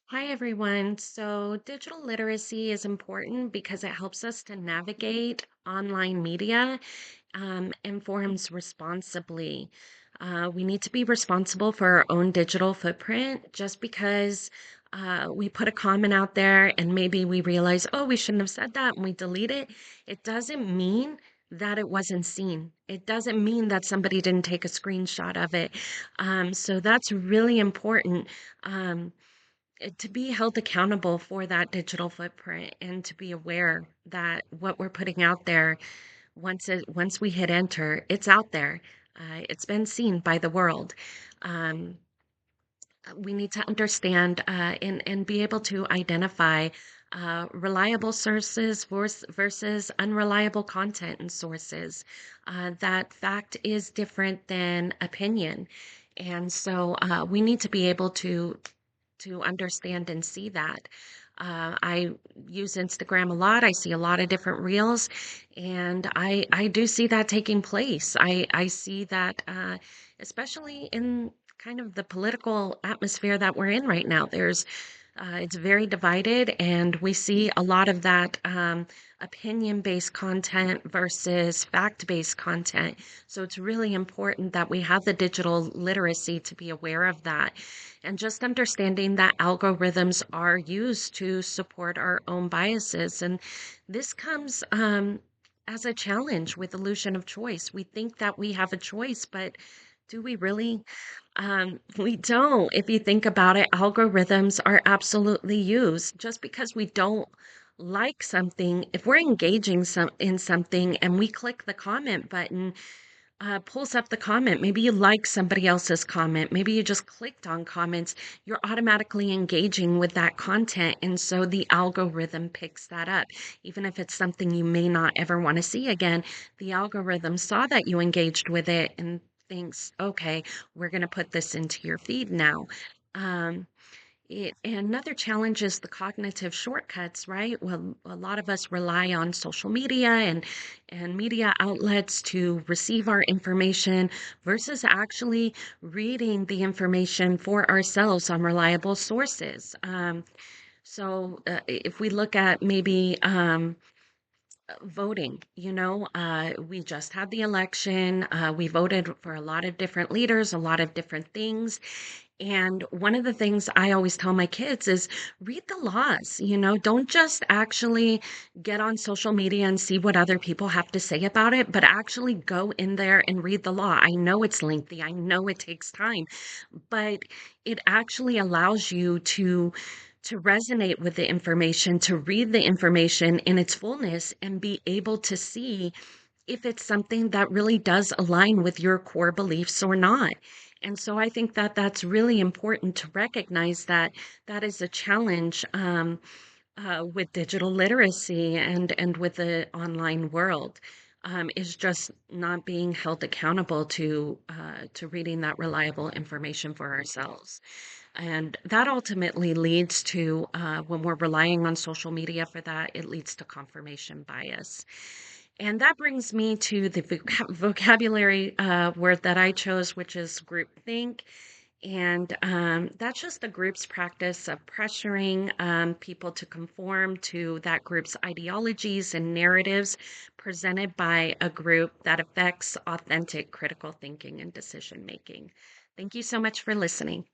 Hi, everyone. So, digital literacy is important because it helps us to navigate online media, and forms responsibly. We need to be responsible for our own digital footprint. Just because we put a comment out there and maybe we realize, oh, we shouldn't have said that and we delete it, it doesn't mean that it wasn't seen. It doesn't mean that somebody didn't take a screenshot of it. So, that's really important. To be held accountable for that digital footprint and to be aware that what we're putting out there, once we hit enter, it's out there. It's been seen by the world. Um, we need to understand and be able to identify reliable sources versus unreliable content and sources. That fact is different than opinion. And so we need to be able to understand and see that. I use Instagram a lot. I see a lot of different reels, and I do see that taking place. I see that, especially in kind of the political atmosphere that we're in right now. It's very divided, and we see a lot of that opinion-based content versus fact-based content. So it's really important that we have the digital literacy to be aware of that, and just understanding that algorithms are used to support our own biases. And this comes as a challenge with illusion of choice. We think that we have a choice, but do we really? We don't. If you think about it, algorithms are absolutely used. Just because we don't like something, if we're engaging in something and we click the comment button, pulls up the comment. Maybe you like somebody else's comment. Maybe you just clicked on comments. You're automatically engaging with that content. And so the algorithm picks that up. Even if it's something you may not ever want to see again, the algorithm saw that you engaged with it and thinks, okay, we're going to put this into your feed now. Um, Another challenge is the cognitive shortcuts, right? Well, a lot of us rely on social media and media outlets to receive our information versus actually reading the information for ourselves on reliable sources. If we look at maybe voting, we just had the election. We voted for a lot of different leaders, a lot of different things. And one of the things I always tell my kids is read the laws, don't just actually get on social media and see what other people have to say about it, but actually go in there and read the law. I know it's lengthy, I know it takes time, but it actually allows you to resonate with the information, to read the information in its fullness and be able to see if it's something that really does align with your core beliefs or not. And so I think that that's really important to recognize that that is a challenge with digital literacy and with the online world. Is just not being held accountable to reading that reliable information for ourselves. And that ultimately leads to, when we're relying on social media for that, it leads to confirmation bias. And that brings me to the vocabulary word that I chose, which is groupthink. And that's just the group's practice of pressuring people to conform to that group's ideologies and narratives presented by a group that affects authentic critical thinking and decision making. Thank you so much for listening.